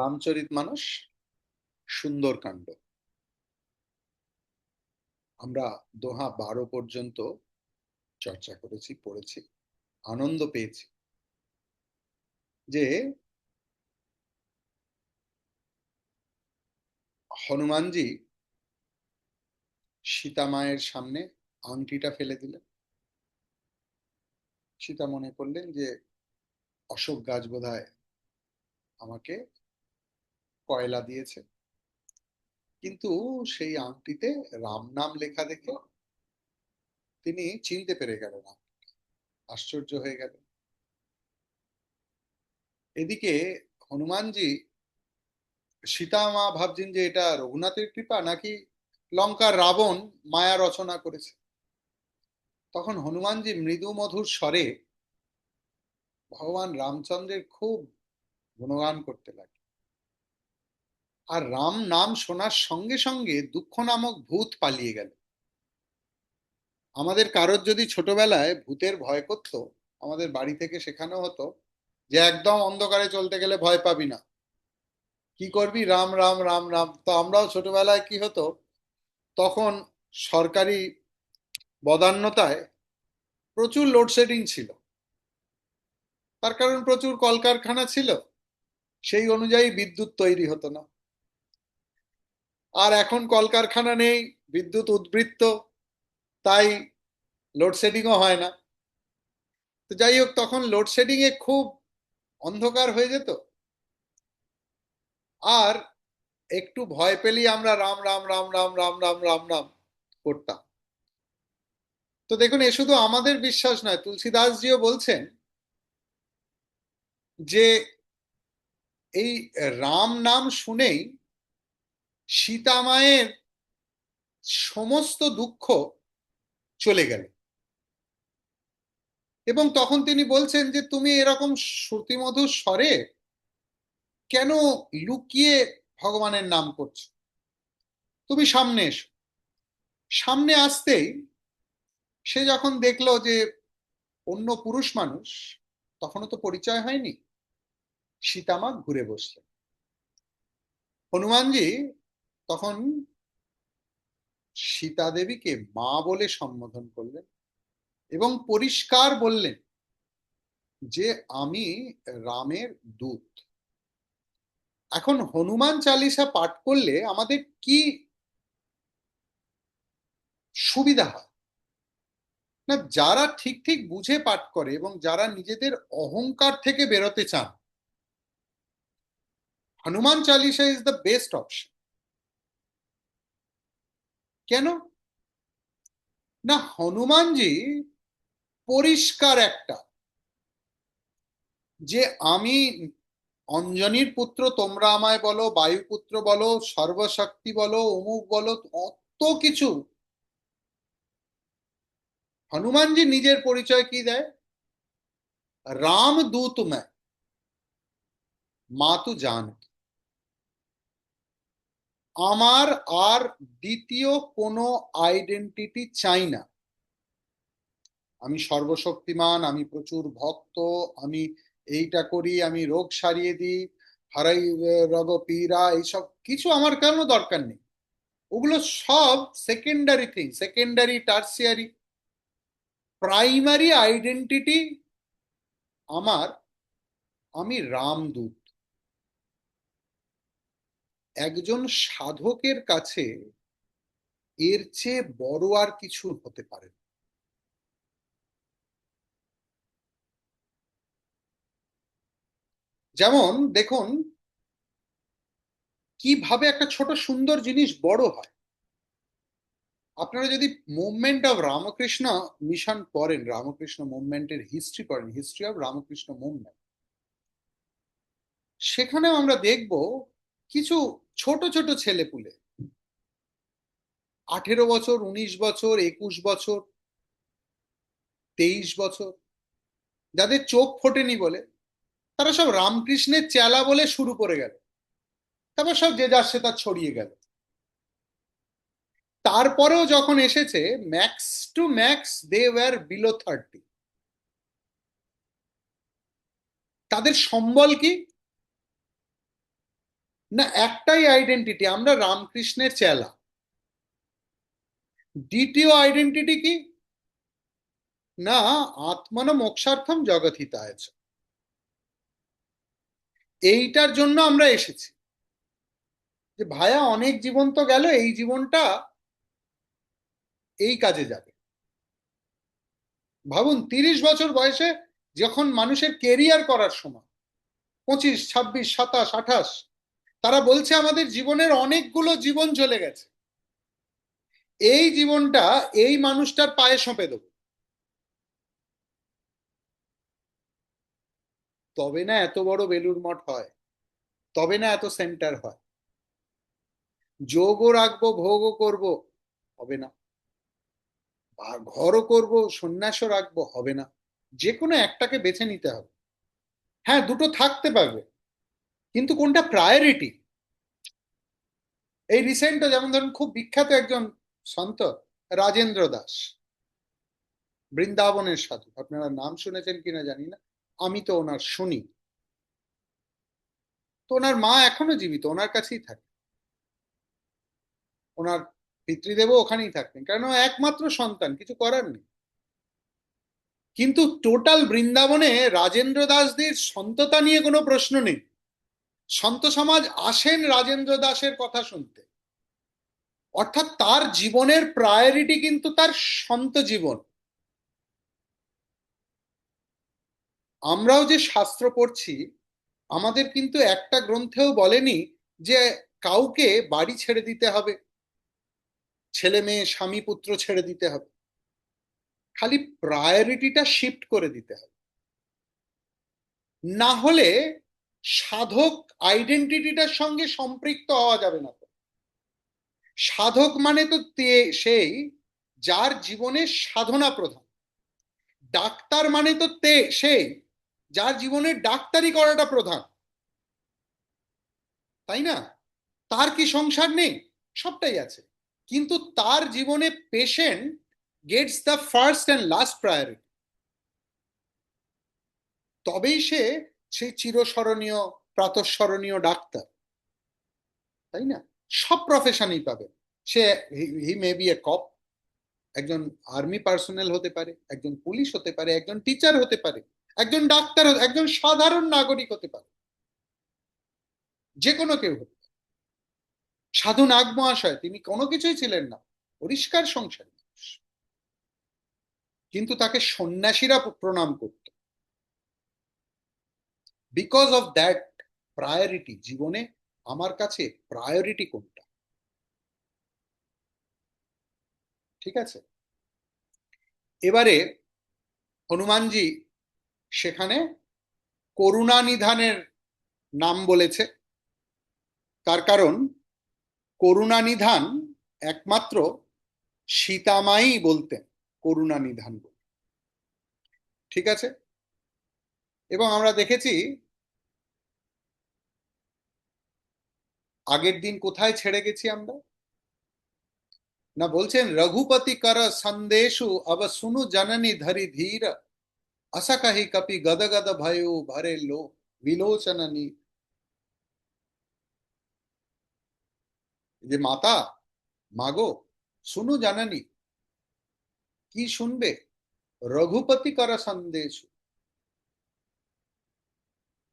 রামচরিতমানস সুন্দরকাণ্ড আমরা দোহা 12 পর্যন্ত চর্চা করেছি, পড়েছি, আনন্দ পেয়েছি যে হনুমানজি সীতা মায়ের সামনে আংটিটা ফেলে দিলেন। সীতা মনে করলেন যে অশোক গাছ বোধহয় আমাকে কয়লা দিয়েছে, কিন্তু সেই আংটিতে রাম নাম লেখা দেখে তিনি চিনতে পেরে গেলেন। আশ্চর্য হয়ে গেল। এদিকে হনুমানজি, সীতা মা ভাবছেন যে এটা রঘুনাথের কৃপা নাকি লঙ্কার রাবণ মায়া রচনা করেছে। তখন হনুমানজি মৃদু মধুর স্বরে ভগবান রামচন্দ্রের খুব গুণগান করতে লাগে। আর রাম নাম শোনার সঙ্গে সঙ্গে দুঃখ নামক ভূত পালিয়ে গেল। আমাদের কারোর যদি ছোটবেলায় ভূতের ভয় করতো, আমাদের বাড়ি থেকে শেখানো হতো যে একদম অন্ধকারে চলতে গেলে ভয় পাবি না, কি করবি, রাম রাম রাম রাম। তো আমরাও ছোটবেলায় কি হতো, তখন সরকারি বদান্যতায় প্রচুর লোডশেডিং ছিল, তার কারণ প্রচুর কলকারখানা ছিল, সেই অনুযায়ী বিদ্যুৎ তৈরি হতো না। আর এখন কলকারখানা নেই, বিদ্যুৎ উদ্বৃত্ত, তাই লোডশেডিংও হয় না। তো যাই হোক, তখন লোডশেডিং এ খুব অন্ধকার হয়ে যেত, আর একটু ভয় পেলেই আমরা রাম রাম রাম রাম রাম রাম রাম রাম করতাম। তো দেখুন, এ শুধু আমাদের বিশ্বাস নয়, তুলসীদাসজিও বলছেন যে এই রাম নাম শুনেই সীতা মায়ের সমস্ত দুঃখ চলে গেল। এবং তখন তিনি বলছেন যে তুমি এরকম শ্রুতিমধুর স্বরে কেন লুকিয়ে ভগবানের নাম করছো, তুমি সামনে এসো। সামনে আসতেই সে যখন দেখলো যে অন্য পুরুষ মানুষ, তখনও তো পরিচয় হয়নি, সীতামা ঘুরে বসলেন। হনুমানজি তখন সীতা দেবীকে মা বলে সম্বোধন করলেন এবং পরিষ্কার বললেন যে আমি রামের দূত। এখন হনুমান চালিসা পাঠ করলে আমাদের কি সুবিধা হয় না, যারা ঠিক ঠিক বুঝে পাঠ করে এবং যারা নিজেদের অহংকার থেকে বেরোতে চান, Hanuman Chalisa is the best option. কেন না, হনুমানজি পরিষ্কার একটা, যে আমি অঞ্জনীর পুত্র, তোমরা আমায় বলো বায়ুপুত্র বলো, সর্বশক্তি বলো, অমুক বলো, অত কিছু। হনুমানজি নিজের পরিচয় কি দেয়, রাম দূত मैं, মা তু জান। আমার আর দ্বিতীয় কোনো আইডেন্টিটি চাই না। আমি সর্বশক্তিমান, আমি প্রচুর ভক্ত, আমি এইটা করি, আমি রোগ সারিয়ে দিই, হারাই রগ পীড়া, এইসব কিছু আমার কেন দরকার নেই। ওগুলো সব secondary thing, secondary tertiary. Primary identity আমার, আমি রামদূত। একজন সাধকের কাছে এর চেয়ে বড় আর কিছু হতে পারে না। যেমন দেখুন কিভাবে একটা ছোট সুন্দর জিনিস বড় হয়। আপনারা যদি মুভমেন্ট অফ রামকৃষ্ণ মিশন পড়েন, রামকৃষ্ণ মুভমেন্টের হিস্ট্রি পড়েন, হিস্ট্রি অফ রামকৃষ্ণ মুভমেন্ট, সেখানেও আমরা দেখব কিছু ছোট ছোট ছেলেপুলে, 18 বছর, 19 বছর, 21 বছর, 23 বছর, যাদের চোখ ফোটেনি বলে তারা সব রামকৃষ্ণের চেলা বলে শুরু করে গেল, তারপর সব যে যার সে তার ছড়িয়ে গেল। তারপরেও যখন এসেছে, max to max they were below 30। তাদের সম্বল কি, না, একটাই আইডেন্টিটি, আমরা রামকৃষ্ণের চেলা। দ্বিতীয় আইডেন্টিটি কি? না, আত্মন মোক্ষার্থম জগৎহিতায় চ। এইটার জন্য আমরা এসেছি, যে ভায়া অনেক জীবন তো গেল, এই জীবনটা এই কাজে যাবে। ভাবুন, 30 বছর বয়সে যখন মানুষের কেরিয়ার করার সময়, 25, 26, 27, 28, তারা বলছে আমাদের জীবনের অনেকগুলো জীবন চলে গেছে, এই জীবনটা এই মানুষটার পায়ে সঁপে দেবো। তবে না এত বড় বেলুড় মঠ হয়, তবে না এত সেন্টার হয়। যোগও রাখবো, ভোগও করব, হবে না। আর ঘরও করব, সন্ন্যাসও রাখবো, হবে না। যে কোনো একটাকে বেছে নিতে হবে। হ্যাঁ, দুটো থাকতে পারবে, কিন্তু কোনটা প্রায়োরিটি? এই রিসেন্টও যেমন ধরুন, খুব বিখ্যাত একজন সন্ত, রাজেন্দ্র দাস, বৃন্দাবনের সাধু। আপনারা নাম শুনেছেন কিনা জানি না, আমি তো ওনার শুনি। তো ওনার মা এখনো জীবিত, ওনার কাছেই থাকে, ওনার পিতৃদেবও ওখানেই থাকতেন, কারণ ও একমাত্র সন্তান, কিছু করার নেই। কিন্তু টোটাল বৃন্দাবনে রাজেন্দ্র দাসদের সন্ততা নিয়ে কোনো প্রশ্ন নেই। সন্ত সমাজ আসেন রাজেন্দ্র দাসের কথা শুনতে, অর্থাৎ তার জীবনের প্রায়োরিটি কিন্তু তার সন্ত জীবন। আমরাও যে শাস্ত্র পড়ছি, আমাদের কিন্তু একটা গ্রন্থেও বলেনি যে কাউকে বাড়ি ছেড়ে দিতে হবে, ছেলে মেয়ে স্বামী পুত্র ছেড়ে দিতে হবে। খালি প্রায়োরিটিটা শিফট করে দিতে হবে। না হলে সাধক আইডেন্টিটিটার সঙ্গে সম্পৃক্ত হওয়া যাবে না। তো সাধক মানে তো সেই যার জীবনে সাধনা প্রধান। ডাক্তার মানে তো সেই যার জীবনে ডাক্তারি করাটা প্রধান, তাই না? তার কি সংসার নেই? সবটাই আছে, কিন্তু তার জীবনে patient Gates the first and last priority. তবেই সে সেই চিরস্মরণীয় প্রাতঃস্মরণীয় ডাক্তার, তাই না? সব প্রফেশনই পাবে সে। হি মে বি এ কপ, একজন আর্মি পার্সোনাল হতে পারে, একজন পুলিশ হতে পারে, একজন টিচার হতে পারে, একজন ডাক্তার, একজন সাধারণ নাগরিক হতে পারে, যে কোনো কেউ হতে পারে। সাধু নাগ মহাশয়, তিনি কোনো কিছুই ছিলেন না, পরিষ্কার সংসারী, কিন্তু তাকে সন্ন্যাসীরা প্রণাম করত, বিকজ অফ দ্যাট প্রায়োরিটি। জীবনে আমার কাছে প্রায়োরিটি কোনটা? ঠিক আছে। এবারে হনুমানজি সেখানে করুণা নিধানের নাম বলেছে, তার কারণ করুণা নিধান একমাত্র সীতামাই বলতেন করুণা নিধান বলে। ঠিক আছে। এবং আমরা দেখেছি আগের দিন কোথায় ছেড়ে গেছি আমরা, না বলছেন রঘুপতি কর সন্দেশু অব সুনু জননী ধরি ধীর, আশা কাহি কপি গদ গদ ভয়ু ভরে লো বিলোচনী। যে মাতা, মাগো, শুনু জানানি, কি শুনবে? রঘুপতি কর সন্দেশ।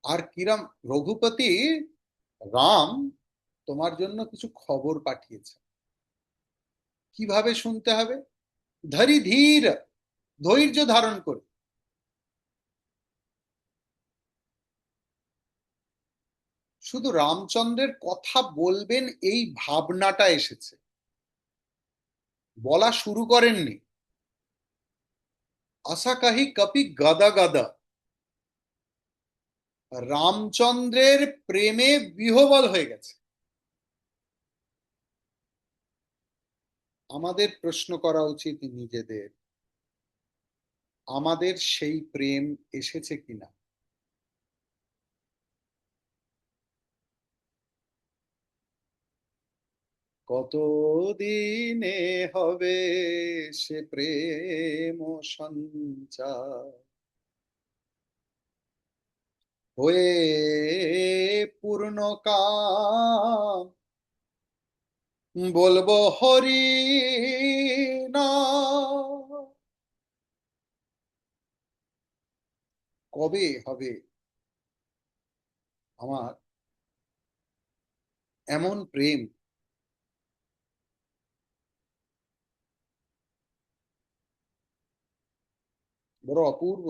আর কিরাম রঘুপতি, রাম তোমার জন্য কিছু খবর পাঠিয়েছে। কিভাবে শুনতে হবে? ধরি ধীর, ধৈর্য ধারণ করে। শুধু রামচন্দ্রের কথা বলবেন এই ভাবনাটা এসেছে, বলা শুরু করেননি। আশা কাহি কপি গদা গদা, রামচন্দ্রের প্রেমে বিহ্বল হয়ে গেছে। আমাদের প্রশ্ন করা উচিত নিজেদের, আমাদের সেই প্রেম এসেছে কিনা। কত দিনে হবে সে প্রেম সঞ্চার, হয়ে পূর্ণ কাম, বলবো হরি নাম। কবে হবে আমার এমন প্রেম? বড় অপূর্ব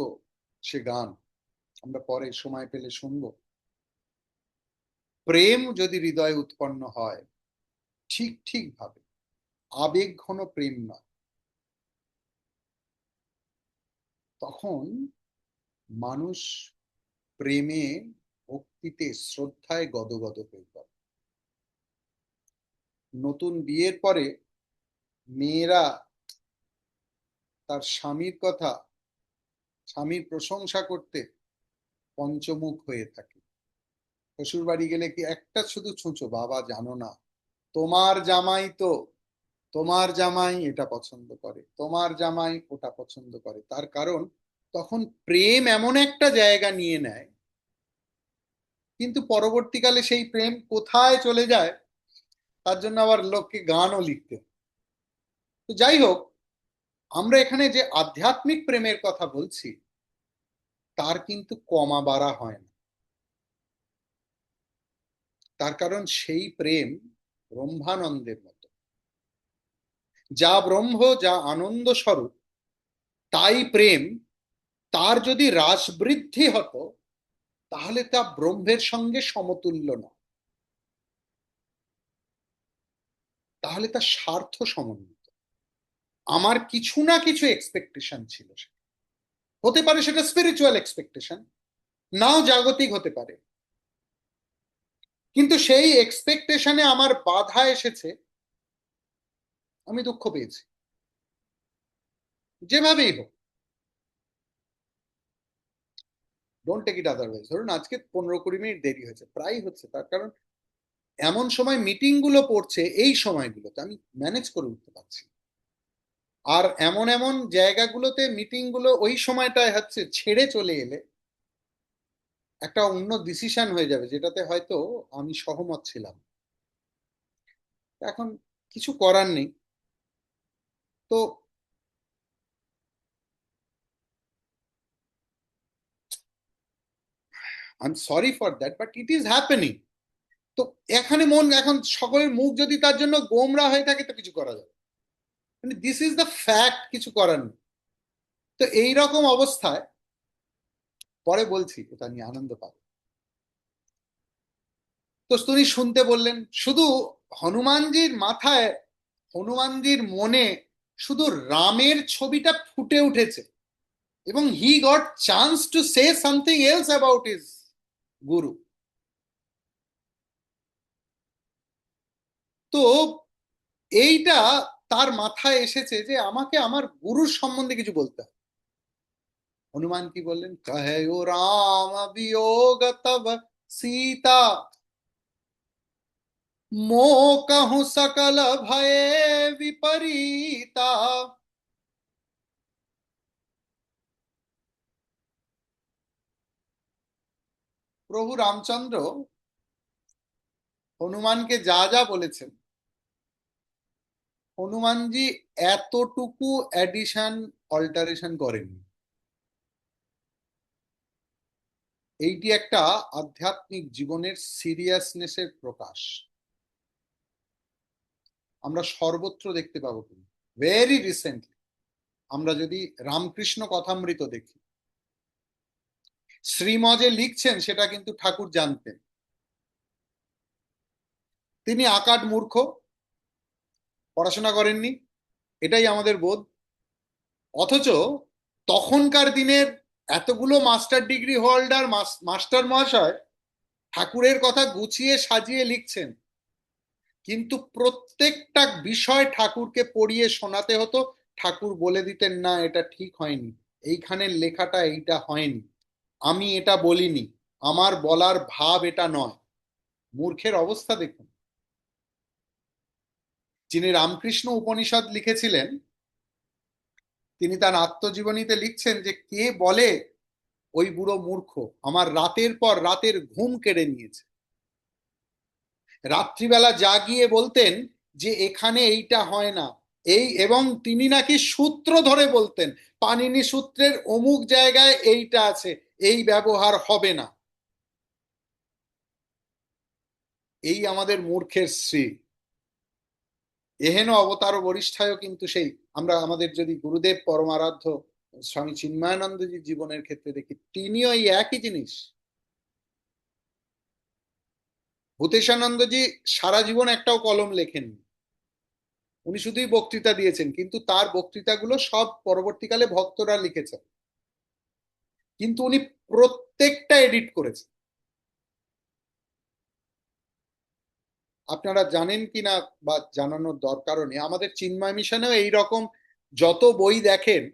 সে গান, আমরা পরে সময় পেলে শুনবো। প্রেম যদি হৃদয়ে উৎপন্ন হয় ঠিক ঠিক ভাবে, আবেগ ঘন প্রেম নয়, তখন মানুষ প্রেমে, ভক্তিতে, শ্রদ্ধায় গদগদ হয়ে পড়ে। নতুন বিয়ের পরে মেয়েরা তার স্বামীর কথা, স্বামীর প্রশংসা করতে পঞ্চমুখ হয়ে থাকে। শ্বশুর বাড়ি গেলে কি একটা শুধু ছুঁচো, বাবা জানো না, তোমার জামাই তো, তোমার জামাই এটা পছন্দ করে, তোমার জামাই ওটা পছন্দ করে। তার কারণ তখন প্রেম এমন একটা জায়গা নিয়ে নেয়, কিন্তু পরবর্তীকালে সেই প্রেম কোথায় চলে যায় তার জন্য আবার লোককে গানও লিখতে হয়। তো যাই হোক, আমরা এখানে যে আধ্যাত্মিক প্রেমের কথা বলছি তার কিন্তু কমা বাড়া হয় না। তার কারণ সেই প্রেম ব্রহ্মানন্দের মতো, যা ব্রহ্ম, যা আনন্দ স্বরূপ, তাই প্রেম। তার যদি রাসবৃদ্ধি হতো তাহলে তা ব্রহ্মের সঙ্গে সমতুল্য না, তাহলে তা স্বার্থ সমন্বিত। আমার কিছু না কিছু এক্সপেকটেশন ছিল, হতে পারে সেটা স্পিরিচুয়াল এক্সপেকটেশন, নাও জাগতিক হতে পারে, কিন্তু সেই এক্সপেকটেশনে আমার বাধা এসেছে, আমি দুঃখ পেয়েছি, যেভাবেই হোক। Don't take it otherwise. ধরুন আজকে 15-20 মিনিট দেরি হয়েছে, প্রায় হচ্ছে, তার কারণ এমন সময় মিটিং গুলো পড়ছে, এই সময়গুলোতে আমি ম্যানেজ করে উঠতে পারছি। আর এমন এমন জায়গাগুলোতে মিটিং গুলো ওই সময়টায় হচ্ছে, ছেড়ে চলে এলে একটা অন্য ডিসিশন হয়ে যাবে যেটাতে হয়তো আমি সহমত ছিলাম। এখন কিছু করার নেই। তো I am sorry for that, but it is happening. তো এখানে মন, এখন সকলের মুখ যদি তার জন্য গোমরা হয়ে থাকে তো কিছু করা যাবে, মানে দিস ইজ দ্য ফ্যাক্ট, কিছু করার নেই। তো এইরকম অবস্থায়, পরে বলছি, এটা নিয়ে আনন্দ পাবে। তো তিনি শুনতে বললেন, শুধু হনুমানজির মাথায়, হনুমানজির মনে শুধু রামের ছবিটা ফুটে উঠেছে, এবং he got chance to say something else about his গুরু। তো এইটা তার মাথায় এসেছে যে আমাকে আমার গুরুর সম্বন্ধে কিছু বলতে হবে। হনুমান কি বললেন, কহে ও রাম বিয়োগ তব सीता, মো कहूँ सकल भय विपरीता। প্রভু রামচন্দ্র হনুমানকে যা যা বলেছেন, হনুমানজি এতটুকু অ্যাডিশন অল্টারেশন করেননি। এইটি একটা আধ্যাত্মিক জীবনের সিরিয়াসনেসের প্রকাশ, আমরা সর্বত্র দেখতে পাবো। ভেরি রিসেন্টলি আমরা যদি রামকৃষ্ণ কথামৃত দেখি, শ্রীমজে লিখছেন সেটা কিন্তু ঠাকুর জানতেন। তিনি আকাট মূর্খ, পড়াশোনা করেননি, এটাই আমাদের বোধ। অথচ তখনকার দিনের এতগুলো মাস্টার ডিগ্রি হোল্ডার, মাস্টার মহাশয় ঠাকুরের কথা গুছিয়ে সাজিয়ে লিখছেন, কিন্তু প্রত্যেকটা বিষয় ঠাকুরকে পড়িয়ে শোনাতে হতো। ঠাকুর বলে দিতেন, না এটা ঠিক হয়নি, এইখানের লেখাটা এইটা হয়নি, আমি এটা বলিনি, আমার বলার ভাব এটা নয়। মূর্খের অবস্থা দেখুন। যিনি রামকৃষ্ণ উপনিষদ লিখেছিলেন, তিনি তার আত্মজীবনীতে লিখছেন যে কে বলে ওই বুড়ো মূর্খ, আমার রাতের পর রাতের ঘুম কেড়ে নিয়েছে। রাত্রিবেলা জাগিয়ে বলতেন যে এখানে এইটা হয় না, এবং তিনি নাকি সূত্র ধরে বলতেন পানিনি সূত্রের অমুক জায়গায় এইটা আছে, এই ব্যবহার হবে না। এই আমাদের মূর্খের শ্রী। এহেন অবতার বরিষ্ঠায় কিন্তু সেই, আমরা আমাদের যদি গুরুদেব পরমারাধ্য স্বামী চিন্ময়ানন্দজির জীবনের ক্ষেত্রে দেখি, তিনিও এই একই জিনিস। ভূতেশানন্দজি সারা জীবন একটাও কলম লেখেননি, উনি শুধুই বক্তৃতা দিয়েছেন, কিন্তু তার বক্তৃতাগুলো সব পরবর্তীকালে ভক্তরা লিখেছেন, কিন্তু উনি প্রত্যেকটা এডিট করেছেন। আপনারা জানেন কিনা বা জানানোর দরকারও নেই, আমাদের চিন্ময় মিশনেও এইরকম যত বই দেখেন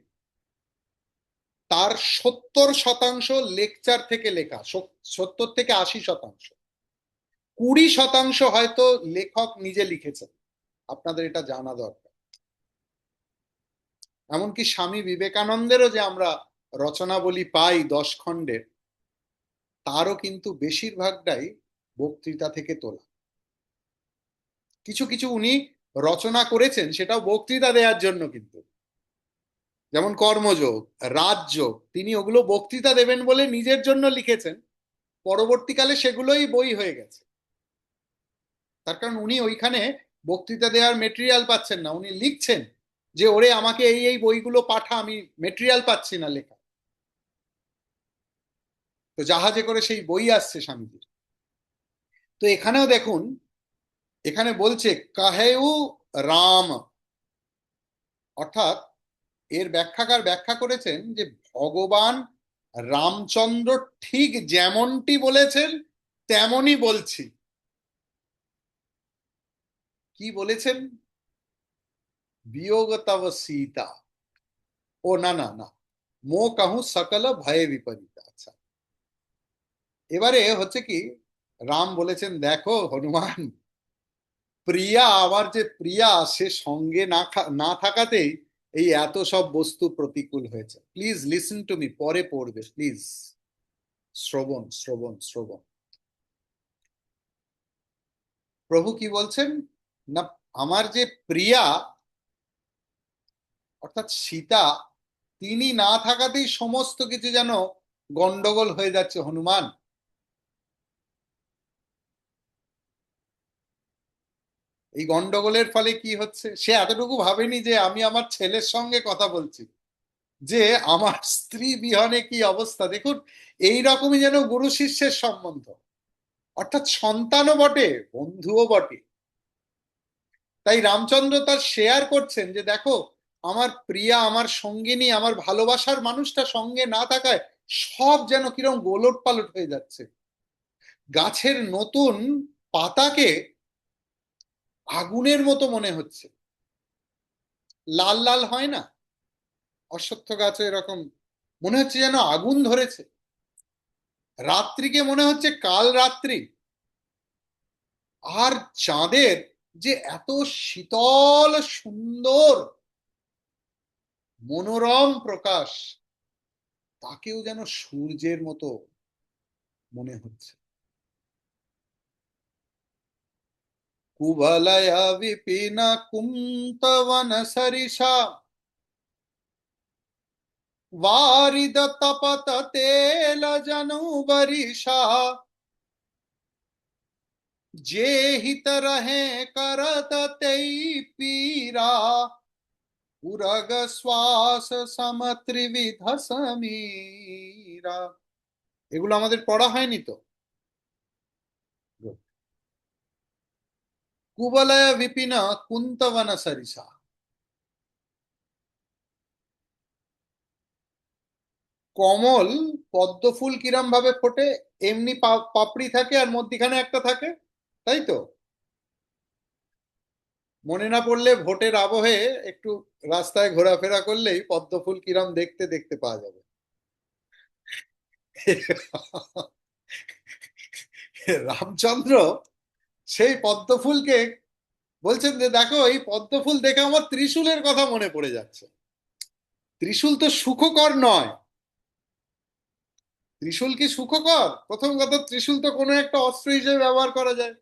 তার 70% লেকচার থেকে লেখা, 70 থেকে 80%। 20% হয়তো লেখক নিজে লিখেছেন, আপনাদের এটা জানা দরকার। এমনকি স্বামী বিবেকানন্দেরও যে আমরা রচনাবলী পাই 10 খণ্ডের, তারও কিন্তু বেশিরভাগটাই বক্তৃতা থেকে তোলা। কিছু কিছু উনি রচনা করেছেন সেটাও বক্তৃতা দেওয়ার জন্য, কিন্তু যেমন কর্মযোগ, রাজযোগ, তিনি ওগুলো বক্তৃতা দেবেন বলে নিজের জন্য লিখেছেন, পরবর্তীকালে সেগুলোই বই হয়ে গেছে। তার কারণ উনি ওইখানে বক্তৃতা দেওয়ার মেটেরিয়াল পাচ্ছেন না, উনি লিখছেন যে ওরে আমাকে এই এই বইগুলো পাঠা, আমি মেটেরিয়াল পাচ্ছি না লেখা। তো জাহাজে করে সেই বই আসছে স্বামীজির। তো এখানেও দেখুন, এখানে বলছে কাহেউ রাম, অর্থাৎ এর ব্যাখ্যাকার ব্যাখ্যা করেছেন যে ভগবান রামচন্দ্র ঠিক যেমনটি বলেছেন তেমনই বলছি। কি বলেছেন? বিয়োগ তব সীতা। ও না না না, মো কাহু সকল ভয়ে বিপরীত। আচ্ছা, এবারে হচ্ছে কি, রাম বলেছেন দেখো হনুমান, প্রিয়া, আমার যে প্রিয়া সে সঙ্গে না থাকাতেই এই এত সব বস্তু প্রতিকূল হয়েছে। প্লিজ লিসেন টু মি, পরে পড়বে প্লিজ, শ্রবণ শ্রবণ শ্রবণ। প্রভু কি বলছেন না, আমার যে প্রিয়া অর্থাৎ সীতা, তিনি না থাকাতেই সমস্ত কিছু যেন গন্ডগোল হয়ে যাচ্ছে হনুমান। এই গন্ডগোলের ফলে কি হচ্ছে, সে এতটুকু ভাবেনি যে আমি আমার ছেলের সঙ্গে কথা বলছি, যে আমার স্ত্রী বিহনে কি অবস্থা দেখুন। এই রকমই যেন গুরু শিষ্যের সম্বন্ধ, অর্থাৎ সন্তানও বটে, বন্ধুও বটে। তাই রামচন্দ্র তার শেয়ার করছেন যে দেখো, আমার প্রিয়া, আমার সঙ্গিনী, আমার ভালোবাসার মানুষটা সঙ্গে না থাকায় সব যেন কিরম গোলট পালট হয়ে যাচ্ছে। গাছের নতুন পাতাকে আগুনের মতো মনে হচ্ছে, লাল লাল হয় না, অশ্বত্থ গাছে এরকম মনে হচ্ছে যেন আগুন ধরেছে। রাত্রিকে মনে হচ্ছে কাল রাত্রি। আর চাঁদের যে এত শীতল সুন্দর মনোরম প্রকাশ, তাকেও যেন সূর্যের মতো মনে হচ্ছে। কুবলয় বিপিন কুন্তবন সরিষা, वारिद तपत तेल जनु बरिषा, जे हित रहे करत तेई पीरा, उरग শ্বাস সম ত্রিবিধ সমীরা। এগুলো আমাদের পড়া হয়নি তো? কুবলয় বিপিন কুন্তবন সরিষা। কমল পদ্ম ফুল কিরম ভাবে ফোটে, এমনি পাপড়ি থাকে আর মধ্যিখানে একটা থাকে, তাই তো? মনে না পড়লে ভোটের আবহে একটু রাস্তায় ঘোরাফেরা করলেই পদ্ম ফুল কিরম দেখতে দেখতে পাওয়া যাবে। রামচন্দ্র সেই পদ্ম ফুলকে বলছেন যে দেখো, এই পদ্ম ফুল দেখে আমার ত্রিশূলের কথা মনে পড়ে যাচ্ছে। ত্রিশূল তো সুখকর নয়। ত্রিশূল কি সুখকর? প্রথম কথা, ত্রিশূল তো কোনো একটা অস্ত্র হিসেবে ব্যবহার করা যায়।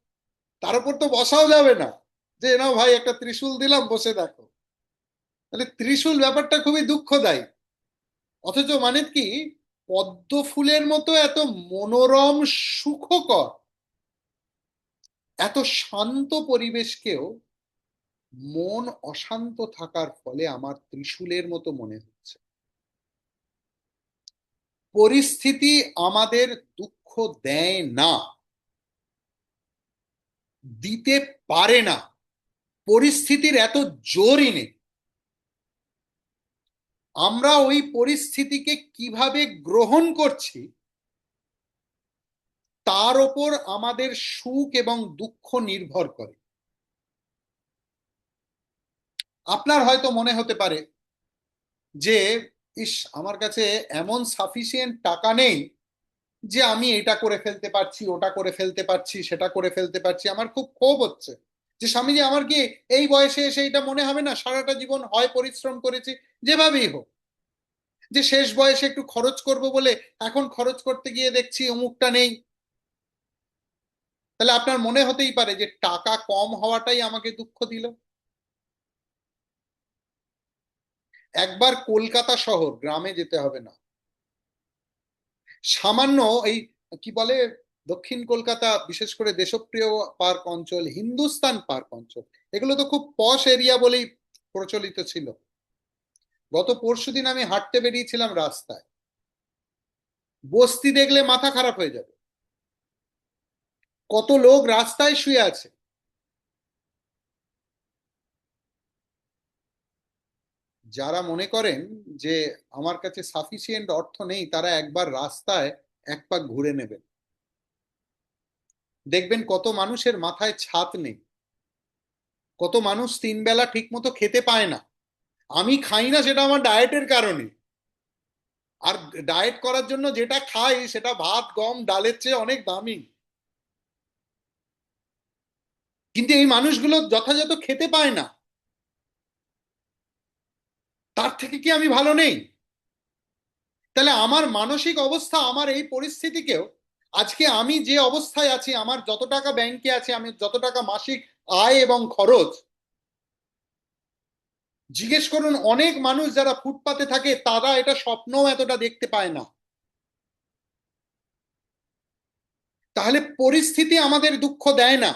তার উপর তো বসাও যাবে না, যে নাও ভাই একটা ত্রিশূল দিলাম বসে দেখো। তাহলে ত্রিশূল ব্যাপারটা খুবই দুঃখদায়ী। অথচ মানে কি, পদ্ম ফুলের মতো এত মনোরম, সুখকর, এত শান্ত পরিবেশকেও মন অশান্ত থাকার ফলে আমার ত্রিশূলের মতো মনে হচ্ছে। পরিস্থিতি আমাদের দুঃখ দেয় না, দিতে পারে না, পরিস্থিতির এত জোরই নেই। আমরা ওই পরিস্থিতিকে কিভাবে গ্রহণ করছি তার ওপর আমাদের সুখ এবং দুঃখ নির্ভর করে। আপনার হয়তো মনে হতে পারে যে ইস, আমার কাছে এমন সাফিসিয়েন্ট টাকা নেই যে আমি এটা করে ফেলতে পারছি, ওটা করে ফেলতে পারছি, সেটা করে ফেলতে পারছি। আমার খুব ক্ষোভ হচ্ছে যে স্বামীজি, আমার কি এই বয়সে এসে এটা মনে হবে না সারাটা জীবন হয় পরিশ্রম করেছি যেভাবেই হোক, যে শেষ বয়সে একটু খরচ করব বলে এখন খরচ করতে গিয়ে দেখছি অমুকটা নেই। তাহলে আপনার মনে হতেই পারে যে টাকা কম হওয়াটাই আমাকে দুঃখ দিল। একবার কলকাতা শহর, গ্রামে যেতে হবে না, সামান্য এই কি বলে দক্ষিণ কলকাতা, বিশেষ করে দেশপ্রিয় পার্ক অঞ্চল, হিন্দুস্তান পার্ক অঞ্চল, এগুলো তো খুব পশ এরিয়া বলেই প্রচলিত ছিল। গত পরশুদিন আমি হাঁটতে বেরিয়েছিলাম রাস্তায়, বস্তি দেখলে মাথা খারাপ হয়ে যাবে, কত লোক রাস্তায় শুয়ে আছে। যারা মনে করেন যে আমার কাছে সাফিসিয়েন্ট অর্থ নেই, তারা একবার রাস্তায় এক পাক ঘুরে নেবেন, দেখবেন কত মানুষের মাথায় ছাদ নেই, কত মানুষ তিন বেলা ঠিক মতো খেতে পায় না। আমি খাই না সেটা আমার ডায়েটের কারণে, আর ডায়েট করার জন্য যেটা খাই সেটা ভাত গম ডালের চেয়ে অনেক দামি। কিন্তু এই মানুষগুলো যথাযথ খেতে পায় না, তার থেকে কি আমি ভালো নেই? তাহলে আমার মানসিক অবস্থা, আমার এই পরিস্থিতিকেও, আজকে আমি যে অবস্থায় আছি, আমার যত টাকা ব্যাংকে আছে, আমি যত টাকা মাসিক আয় এবং খরচ, জিজ্ঞেস করুন অনেক মানুষ যারা ফুটপাতে থাকে, তারা এটা স্বপ্নও এতটা দেখতে পায় না। তাহলে পরিস্থিতি আমাদের দুঃখ দেয় না,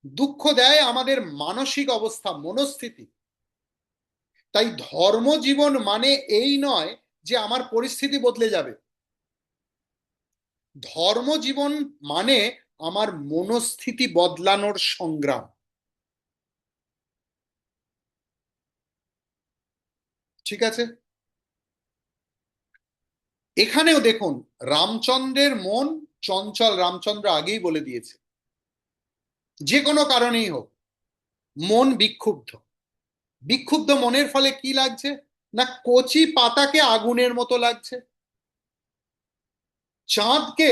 দুঃখ দেয় আমাদের মানসিক অবস্থা, মনস্থিতি। তাই ধর্মজীবন মানে এই নয় যে আমার পরিস্থিতি বদলে যাবে, ধর্মজীবন মানে আমার মনস্থিতি বদলানোর সংগ্রাম। ঠিক আছে? এখানেও দেখুন, রামচন্দ্রের মন চঞ্চল, রামচন্দ্র আগেই বলে দিয়েছে, যে কোনো কারণেই হোক মন বিক্ষুব্ধ। বিক্ষুব্ধ মনের ফলে কি লাগছে না, কচি পাতাকে আগুনের মতো লাগছে, চাঁদকে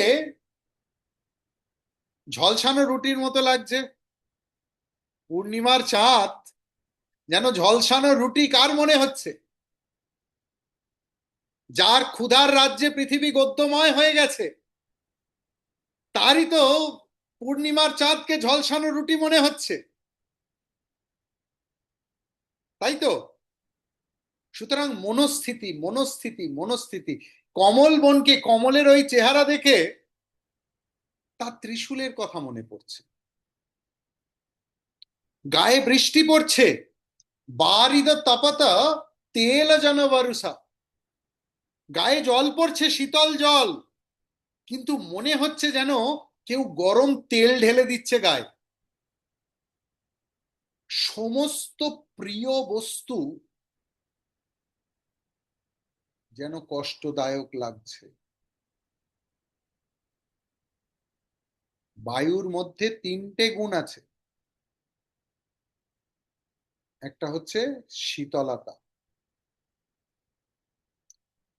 ঝলসানো রুটির মতো লাগছে। পূর্ণিমার চাঁদ যেন ঝলসানো রুটি কার মনে হচ্ছে? যার ক্ষুধার রাজ্যে পৃথিবী গদ্যময় হয়ে গেছে, তারই তো পূর্ণিমার চাঁদকে ঝলসানো রুটি মনে হচ্ছে, তাই তো? সুতরাং মনস্থিতি, মনস্থিতি, মনস্থিতি। কমল বনকে, কমলের ওই চেহারা দেখে তার ত্রিশূলের কথা মনে পড়ছে, গায়ে বৃষ্টি পড়ছে, বারিদ তপত তেল যেন বরুষা, গায়ে জল পড়ছে, শীতল জল, কিন্তু মনে হচ্ছে যেন কেউ গরম তেল ঢেলে দিচ্ছে গায়ে। সমস্ত প্রিয় বস্তু যেন কষ্টদায়ক লাগছে। বায়ুর মধ্যে তিনটে গুণ আছে, একটা হচ্ছে শীতলতা,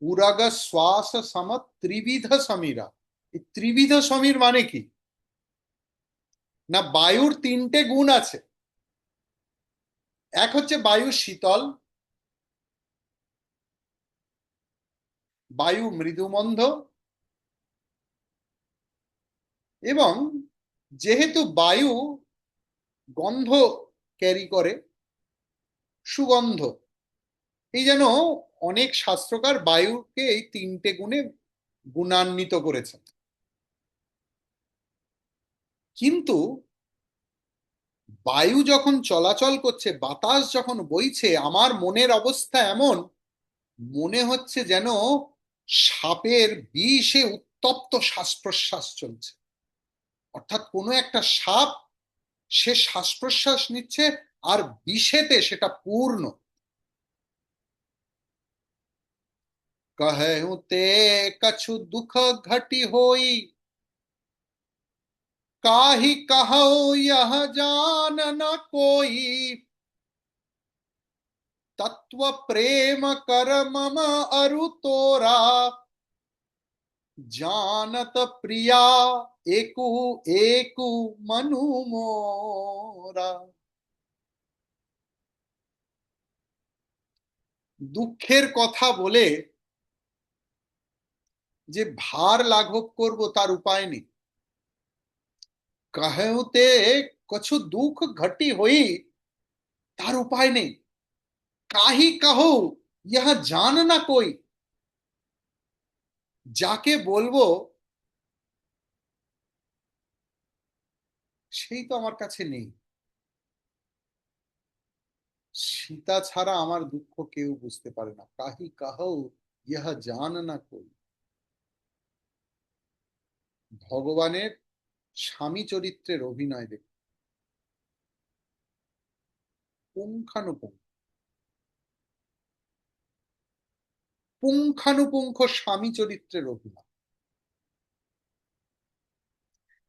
উরাগ শ্বাস সম ত্রিবিধ সমীরা। এই ত্রিবিধ সমীর মানে কি না, বায়ুর তিনটে গুণ আছে। এক হচ্ছে বায়ু শীতল, বায়ু মৃদুমন্দ, এবং যেহেতু বায়ু গন্ধ ক্যারি করে, সুগন্ধ, এই যেন অনেক শাস্ত্রকার বায়ুকে এই তিনটে গুণে গুণান্বিত করেছেন। কিন্তু বায়ু যখন চলাচল করছে, বাতাস যখন বইছে, আমার মনের অবস্থা এমন, মনে হচ্ছে যেন সাপের বিষে উত্তপ্ত শ্বাস প্রশ্বাস চলছে। অর্থাৎ কোনো একটা সাপ, সে শ্বাস প্রশ্বাস নিচ্ছে আর বিষেতে সেটা পূর্ণ। कहूं ते कछु दुख घटी होई, काहि कहो यह जान न कोई, तत्व प्रेम कर मम अरु तोरा, जानत प्रिया एकु एकु मनु मोरा। দুঃখের কথা বলে যে ভার লাঘব করব তার উপায় নেই। कहते कछु दुख घटी हुई, তার উপায় নেই। কাহি কাহু ইহা জান না কই, যাকে বলবো সেই তো আমার কাছে নেই। সীতা ছাড়া আমার দুঃখ কেউ বুঝতে পারে না। কাহি কাহু ইহা জান না কই। ভগবানের স্বামী চরিত্রের অভিনয় দেখুন, পুঙ্খানুপুঙ্খ, পুঙ্খানুপুঙ্খ স্বামী চরিত্রের অভিনয়।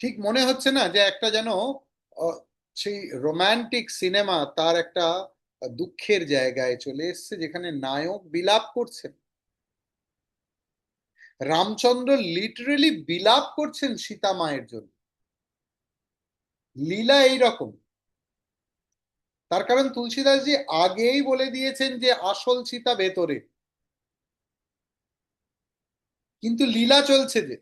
ঠিক মনে হচ্ছে না যে একটা যেন সেই রোমান্টিক সিনেমা তার একটা দুঃখের জায়গায় চলে এসেছে, যেখানে নায়ক বিলাপ করছেন। রামচন্দ্র লিটারেলি বিলাপ করছেন সীতা মায়ের জন্য। লীলা এইরকম। তার কারণ তুলসীদাসজি আগেই বলে দিয়েছেন যে আসল সীতা ভেতরে, কিন্তু লীলা চলছে যে।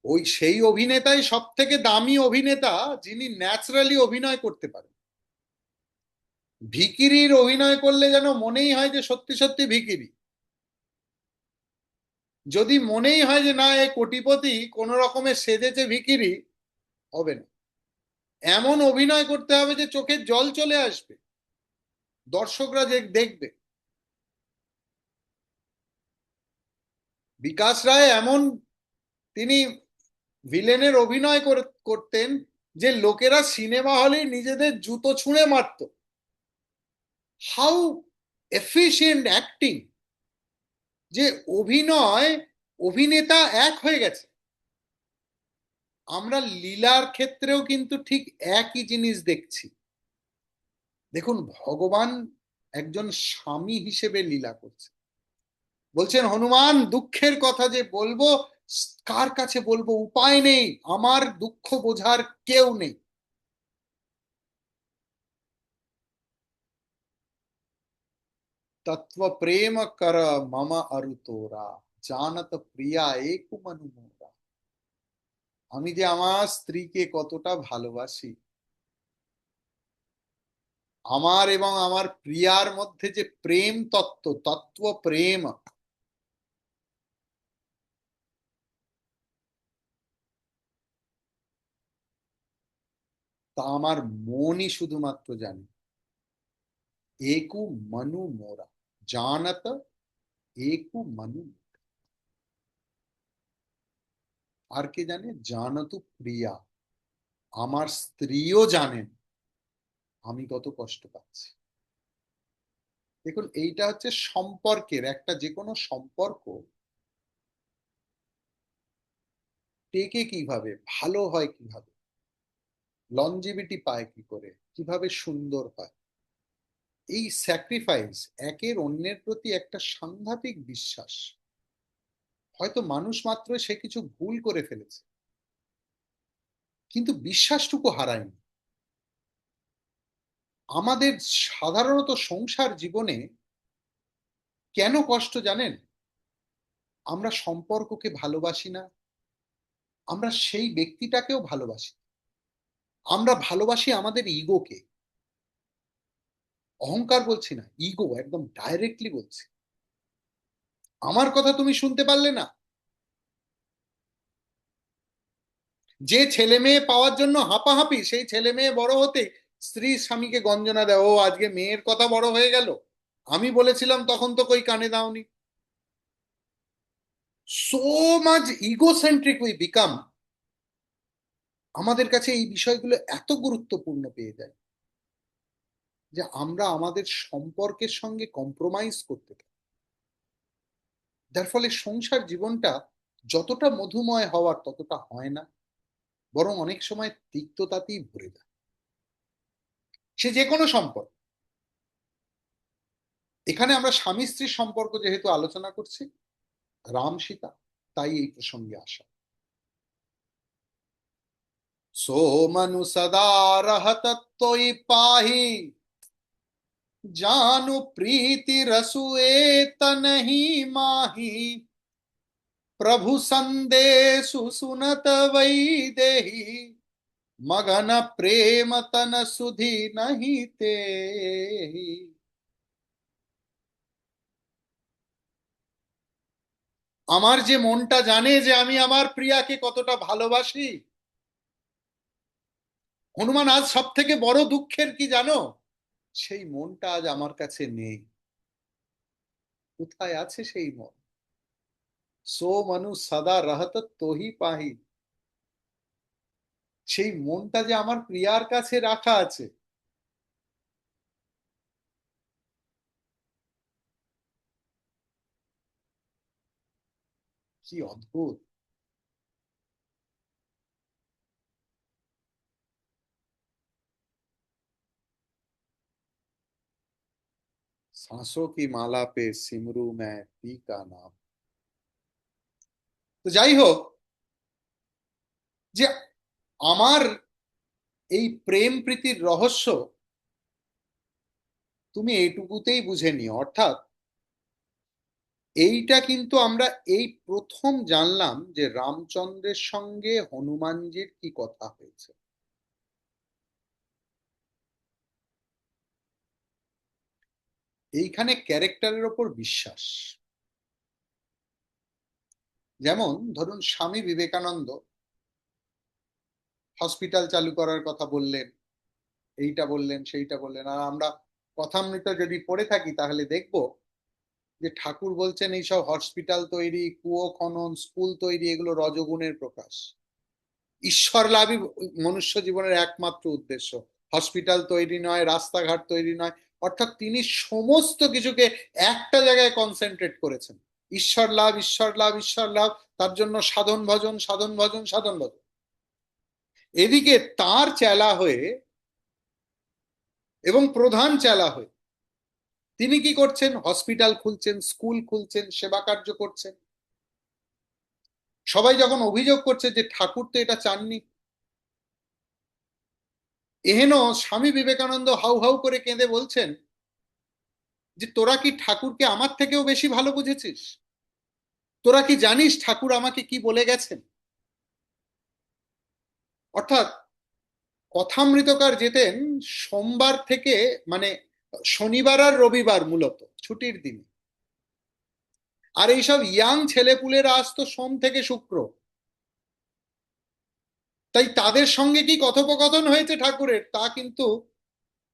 ওই সেই অভিনেতাই সব থেকে দামি অভিনেতা যিনি ন্যাচারালি অভিনয় করতে পারেন। ভিকিরির অভিনয় করলে যেন মনেই হয় যে সত্যি সত্যি ভিকিরি। যদি মনেই হয় যে না এ কোটিপতি, কোন রকমের সেজেছে ভিকিরি, হবে না। এমন অভিনয় করতে হবে যে চোখের জল চলে আসবে, দর্শকরা যে দেখবে। বিকাশ রায় এমন, তিনি ভিলেনের অভিনয় করতেন যে লোকেরা সিনেমা হলে নিজেদের জুতো ছুঁড়ে মারত। How efficient acting! যে অভিনয়, অভিনেতা এক হয়ে গেছে। আমরা লীলার ক্ষেত্রেও কিন্তু ঠিক একই জিনিস দেখছি। দেখুন, ভগবান একজন স্বামী হিসেবে লীলা করছে। বলছেন হনুমান, দুঃখের কথা যে বলবো, কার কাছে বলবো, উপায় নেই, আমার দুঃখ বোঝার কেউ নেই। তত্ত্ব প্রেম কর মম অরু তোরা, জানত প্রিয়া এক মনু মোরা। আমি যে আমার স্ত্রীকে কতটা ভালোবাসি, আমার এবং আমার প্রিয়ার মধ্যে যে প্রেম তত্ত্ব, তত্ত্ব প্রেম, তা আমার মনই শুধুমাত্র জানে। একু মনু মোরা, জানত একু মনু। আর কে জানে? জানতু প্রিয়া, আমার স্ত্রীও জানেন আমি কত কষ্ট পাচ্ছি। দেখুন, এইটা হচ্ছে সম্পর্কের একটা, যে কোনো সম্পর্ক টেকে কিভাবে, ভালো হয় কিভাবে, লনজিভিটি পায় কি করে, কিভাবে সুন্দর হয়। এই স্যাক্রিফাইস, একের অন্যের প্রতি একটা সাংঘাতিক বিশ্বাস। হয়তো মানুষ মাত্র সে কিছু ভুল করে ফেলেছে, কিন্তু বিশ্বাসটুকু হারায়নি। আমাদের সাধারণত সংসার জীবনে কেন কষ্ট জানেন? আমরা সম্পর্ককে ভালোবাসি না, আমরা সেই ব্যক্তিটাকেও ভালোবাসি। আমরা ভালোবাসি আমাদের ইগোকে। অহংকার বলছি না, ইগো একদম ডাইরেক্টলি বলছি। আমার কথা তুমি শুনতে পারলে না? যে ছেলে মেয়ে পাওয়ার জন্য হাঁপাহাঁপি, সেই ছেলে মেয়ে বড় হতে স্ত্রী স্বামীকে গঞ্জনা দেয়, ও আজকে মেয়ের কথা বড় হয়ে গেল, আমি বলেছিলাম তখন তো কই কানে দাওনি। So much egocentric we become. আমাদের কাছে এই বিষয়গুলো এত গুরুত্বপূর্ণ পেয়ে যায় যে আমরা আমাদের সম্পর্কের সঙ্গে কম্প্রোমাইজ করতে পারি। যার ফলে সংসার জীবনটা যতটা মধুময় হওয়ার ততটা হয় না, বরং অনেক সময় তিক্ততাতেই ভরে যায়। সে যে কোনো সম্পর্ক। এখানে আমরা স্বামী স্ত্রীর সম্পর্ক যেহেতু আলোচনা করছি, রাম সীতা, তাই এই প্রসঙ্গে আসা। সো মনু সদা রহত তোই পাহি, জাनु प्रीति रसु ए तनहि माही, प्रभु संदेशु सुनत वै देही, मगन प्रेम तन सुधि नहीं ते। আমার যে মনটা জানে যে আমি আমার প্রিয়াকে কতটা ভালোবাসি। হনুমান আজ সব থেকে বড় দুঃখের কি জানো? সেই মনটা আজ আমার কাছে নেই। কোথায় আছে সেই মন? সো মনু সদা রহত তোহি পাহি। সেই মনটা যে আমার প্রিয়ার কাছে রাখা আছে। কি অদ্ভুত! सांसों की माला पे सिमरू मैं पी का नाम। তো যাই হোক, যে আমার এই প্রেম প্রীতির রহস্য তুমি এইটুকুতেই বুঝে নিও। অর্থাৎ এইটা কিন্তু আমরা এই প্রথম জানলাম যে রামচন্দ্রের সঙ্গে হনুমানজির কি কথা হয়েছে। এইখানে ক্যারেক্টারের ওপর বিশ্বাস। যেমন ধরুন স্বামী বিবেকানন্দ হসপিটাল চালু করার কথা বললেন, এইটা বললেন সেইটা বললেন, আর আমরা কথামৃত যদি পড়ে থাকি তাহলে দেখব যে ঠাকুর বলছেন এইসব হসপিটাল তৈরি, কুয়ো খনন, স্কুল তৈরি, এগুলো রজগুণের প্রকাশ। ঈশ্বর লাভই মনুষ্য জীবনের একমাত্র উদ্দেশ্য। হসপিটাল তৈরি নয়, রাস্তাঘাট তৈরি নয়। অর্থাৎ তিনি সমস্ত কিছুকে একটা জায়গায় কনসেন্ট্রেট করেছেন। ঈশ্বর লাভ, ঈশ্বর লাভ, ঈশ্বর লাভ। তার জন্য সাধন ভজন, সাধন ভজন, সাধন ভজন। এদিকে তার চেলা হয়ে এবং প্রধান চেলা হয়ে তিনি কি করছেন? হসপিটাল খুলছেন, স্কুল খুলছেন, সেবা কার্য করছেন। সবাই যখন অভিযোগ করছে যে ঠাকুর তো এটা চাননি, এহেন স্বামী বিবেকানন্দ হাউ হাউ করে কেঁদে বলছেন যে তোরা কি ঠাকুরকে আমার থেকেও বেশি ভালো বুঝেছিস? তোরা কি জানিস ঠাকুর আমাকে কি বলে গেছেন? অর্থাৎ কথামৃতকার যেতেন সোমবার থেকে, মানে শনিবার আর রবিবার মূলত ছুটির দিন। আর এইসব ইয়াং ছেলেপুলেরা আসতো সোম থেকে শুক্র। তাই তাদের সঙ্গে কি কথোপকথন হয়েছে ঠাকুরের তা কিন্তু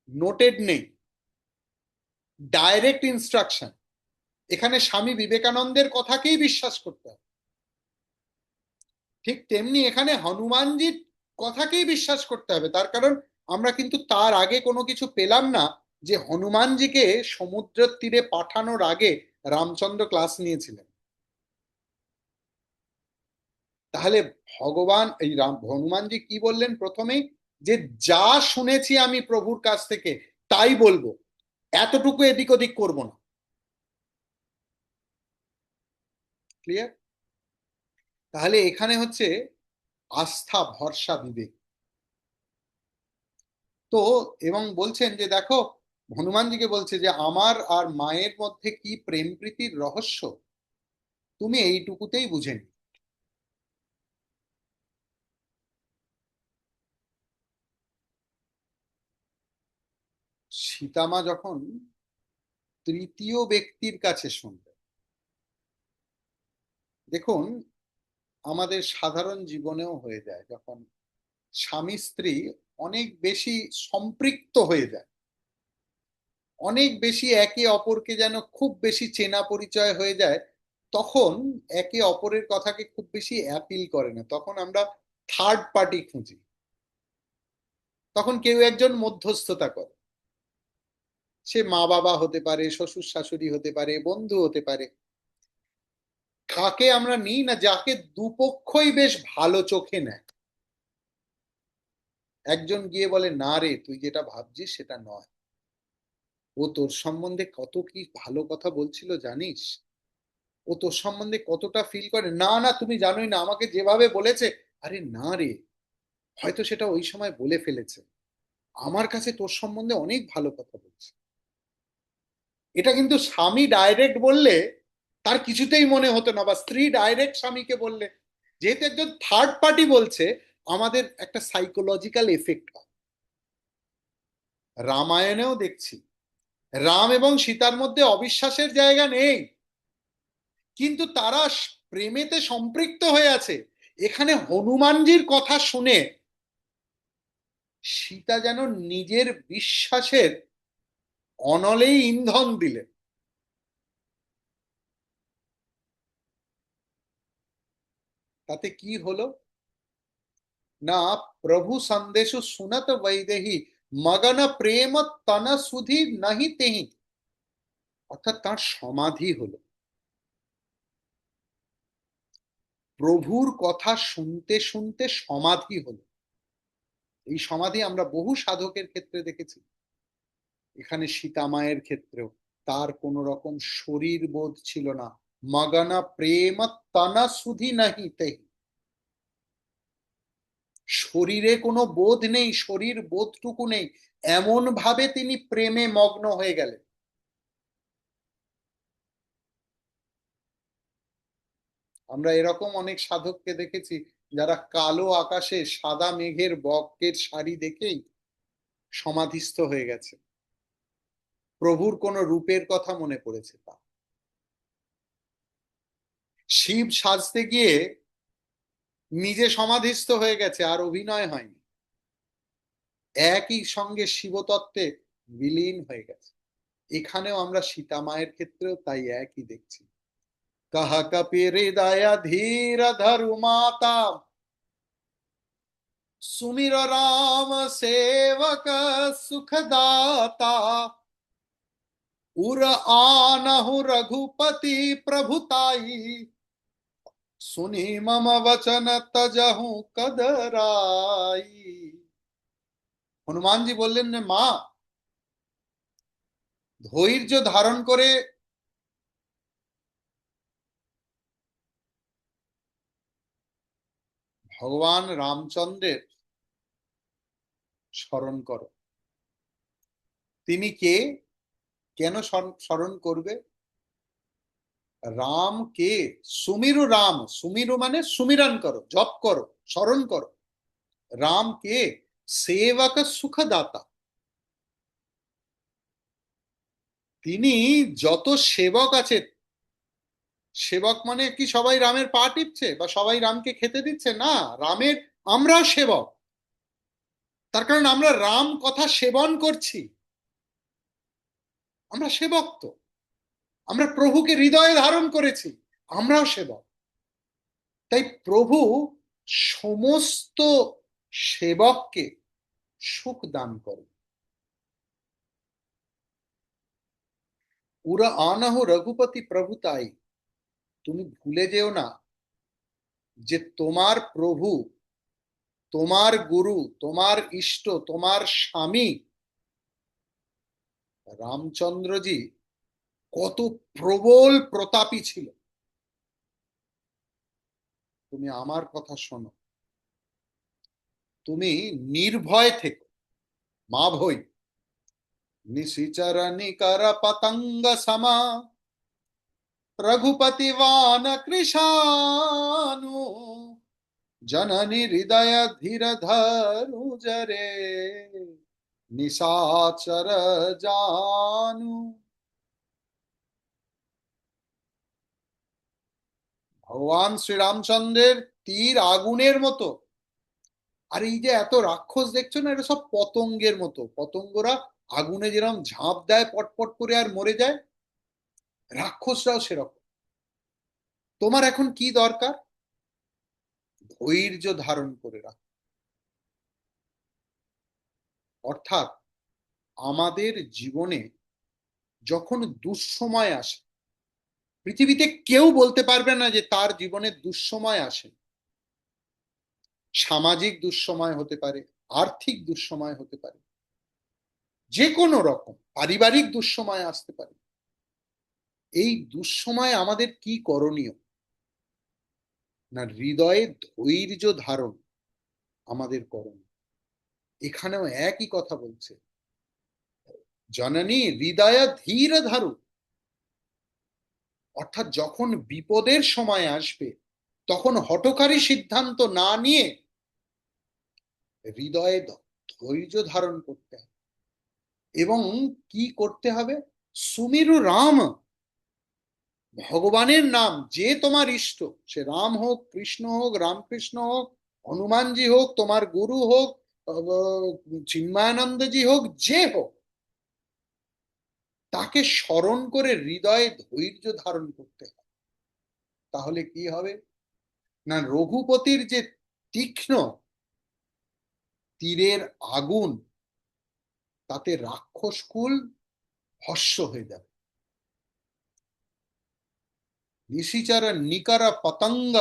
নোটেড নেই। Direct instruction. এখানে স্বামী বিবেকানন্দের কথাকেই বিশ্বাস করতে হবে। ঠিক তেমনি এখানে হনুমানজির কথাকেই বিশ্বাস করতে হবে। তার কারণ আমরা কিন্তু তার আগে কোনো কিছু পেলাম না যে হনুমানজিকে সমুদ্রের তীরে পাঠানোর আগে রামচন্দ্র ক্লাস নিয়েছিলেন। তাহলে ভগবান এই হনুমানজি কি বললেন প্রথমেই? যে যা শুনেছি আমি প্রভুর কাছ থেকে তাই বলবো, এতটুকু এদিক ওদিক করবো না। ক্লিয়ার? তাহলে এখানে হচ্ছে আস্থা, ভরসা, বিবেক। তো এবং বলছেন যে দেখো, হনুমানজিকে বলছে যে আমার আর মায়ের মধ্যে কি প্রেম প্রীতির রহস্য তুমি এইটুকুতেই বুঝে নি। সীতামা যখন তৃতীয় ব্যক্তির কাছে শুনবে, দেখুন আমাদের সাধারণ জীবনেও হয়ে যায়, যখন স্বামী স্ত্রী অনেক বেশি সম্পৃক্ত হয়ে যায়, অনেক বেশি একে অপরকে যেন খুব বেশি চেনা পরিচয় হয়ে যায়, তখন একে অপরের কথাকে খুব বেশি অ্যাপিল করে না, তখন আমরা থার্ড পার্টি খুঁজি, তখন কেউ একজন মধ্যস্থতা করে। সে মা বাবা হতে পারে, শ্বশুর শাশুড়ি হতে পারে, বন্ধু হতে পারে। কাকে আমরা নিই না, যাকে দুপক্ষই বেশ ভালো চোখে নেয়। একজন গিয়ে বলে, না রে, তুই যেটা ভাবছিস সেটা নয়, ও তোর সম্বন্ধে কত কি ভালো কথা বলছিল জানিস, ও তোর সম্বন্ধে কতটা ফিল করে, না না তুমি জানোই না, আমাকে যেভাবে বলেছে। আরে না রে, হয়তো সেটা ওই সময় বলে ফেলেছে, আমার কাছে তোর সম্বন্ধে অনেক ভালো কথা বলছে। এটা কিন্তু স্বামী ডাইরেক্ট বললে তার কিছুতেই মনে হতো না, বা স্ত্রী ডাইরেক্ট স্বামীকে বললে, যেহেতু একজন থার্ড পার্টি বলছে, আমাদের একটা সাইকোলজিক্যাল এফেক্ট হয়। রামায়ণেও দেখছি, রাম এবং সীতার মধ্যে অবিশ্বাসের জায়গা নেই, কিন্তু তারা প্রেমেতে সম্পৃক্ত হয়ে আছে। এখানে হনুমানজির কথা শুনে সীতা যেন নিজের বিশ্বাসের অনলেই ইন্ধন দিলেন। তাতে কি হলো না, প্রভু সন্দেশ সুনত বৈদেহী মগন প্রেম তন সুধি নাহি তেহি, অর্থাৎ তার সমাধি হলো। প্রভুর কথা শুনতে শুনতে সমাধি হলো। এই সমাধি আমরা বহু সাধকের ক্ষেত্রে দেখেছি, এখানে সীতা মায়ের ক্ষেত্রেও তার কোন রকম শরীর বোধ ছিল না। মগনা প্রেম তনা সুধি নাহি তেহি, শরীরে কোনো বোধ নেই, শরীর বোধটুকু নেই, এমন ভাবে তিনি প্রেমে মগ্ন হয়ে গেলেন। আমরা এরকম অনেক সাধককে দেখেছি, যারা কালো আকাশে সাদা মেঘের বকের শাড়ি দেখেই সমাধিস্থ হয়ে গেছে, প্রভুর কোন রূপের কথা মনে পড়েছে তা। শিব সাজতে গিয়ে নিজে সমাধিস্থ হয়ে গেছে, আর অভিনয় হয়নি, একই সঙ্গে শিবতত্ত্বে বিলীন হয়ে গেছে। এখানেও আমরা সীতা মায়ের ক্ষেত্রেও তাই একই দেখছি। कह कपि हृदय धीर धरु माता, सुमिर राम सेवक सुखदाता, उर आनहु रघुपति प्रभुताई, सुनी मम वचन तजहु कदराई। হনুমানজি বললেন, মা, ধৈর্য ধারণ করে ভগবান রামচন্দ্রের স্মরণ করো। তিনি কে, কেন স্মরণ করবে? রাম কে? সুমিরু রাম, সুমিরু মানে সুমিরন করো, জপ করো, স্মরণ করো। রাম কে? সেবক সুখদাতা, তিনি যত সেবক আছে, সেবক মানে কি সবাই রামের পা টিপছে বা সবাই রামকে খেতে দিচ্ছে? না, রামের আমরাও সেবক, তার কারণ আমরা রাম কথা সেবন করছি, আমরা সেবক তো, আমরা প্রভুকে হৃদয়ে ধারণ করেছি, আমরাও সেবক। তাই প্রভু সমস্ত সেবককে সুখ দান করে। পুরা আনহু রঘুপতি প্রভুতাই, তুমি ভুলে যেও না যে তোমার প্রভু, তোমার গুরু, তোমার ইষ্ট, তোমার স্বামী রামচন্দ্রজি কত প্রবল প্রতাপী ছিল। তুমি আমার কথা শোনো, তুমি নির্ভয় থেকো, মা ভই নিশিচর নিকর পতঙ্গ সমা, रघुपति वान कृशानु, जननी हृदय धीर धरु जरे। নিশাচর জানু। ভগবান শ্রীরামচন্দ্রের তীর আগুনের মতো। আর এই যে এত রাক্ষস দেখছো না, এটা সব পতঙ্গের মতো। পতঙ্গরা আগুনে যেরকম ঝাঁপ দেয় পটপট করে আর মরে যায়, রাক্ষসরাও সেরকম। তোমার এখন কি দরকার? ধৈর্য ধারণ করে রাখ। অর্থাৎ আমাদের জীবনে যখন দুঃসময় আসে, পৃথিবীতে কেউ বলতে পারবে না যে তার জীবনে দুঃসময় আসে। সামাজিক দুঃসময় হতে পারে, আর্থিক দুঃসময় হতে পারে, যে কোনো রকম পারিবারিক দুঃসময় আসতে পারে। এই দুঃসময় আমাদের কি করণীয়? না, হৃদয়ে ধৈর্য ধারণ আমাদের করণীয়। এখানেও একই কথা বলছে, জননী হৃদয় ধীর ধারু। অর্থাৎ যখন বিপদের সময় আসবে, তখন হঠকারী সিদ্ধান্ত না নিয়ে হৃদয়ে ধৈর্য ধারণ করতে হবে। এবং কি করতে হবে? সুমিরু রাম, ভগবানের নাম যে তোমার ইষ্ট, সে রাম হোক, কৃষ্ণ হোক, রামকৃষ্ণ হোক, হনুমানজি হোক, তোমার গুরু হোক, চিন্ময়ানন্দজি হোক, যে হোক, তাকে স্মরণ করে হৃদয়ে ধৈর্য ধারণ করতে হবে। তাহলে কি হবে? না, রঘুপতির যে তীক্ষ্ণ তীরের আগুন, তাতে রাক্ষসকুল ভস্ম হয়ে যাবে। নিশিচর নিকর পতঙ্গ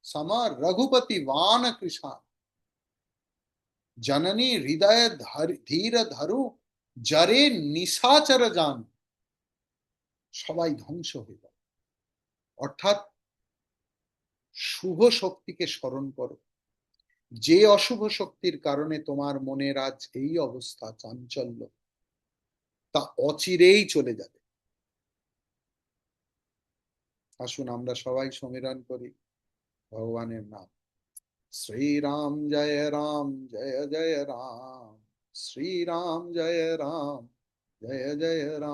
সম রঘুপতি বান কৃষাণ, জননী হৃদয় ধীর ধরু, জরে নিশাচর যান। সবাই ধ্বংস হয়ে যাবে। অর্থাৎ শুভ শক্তিকে স্মরণ করো। যে অশুভ শক্তির কারণে তোমার মনের আজ এই অবস্থা, চাঞ্চল্য, তা অচিরেই চলে যাবে। আসুন আমরা সবাই সমীরণ করি ভগবানের নাম। শ্রীরাম জয় রাম, জয় জয় রাম। শ্রীরাম জয় রাম, জয় জয় রাম।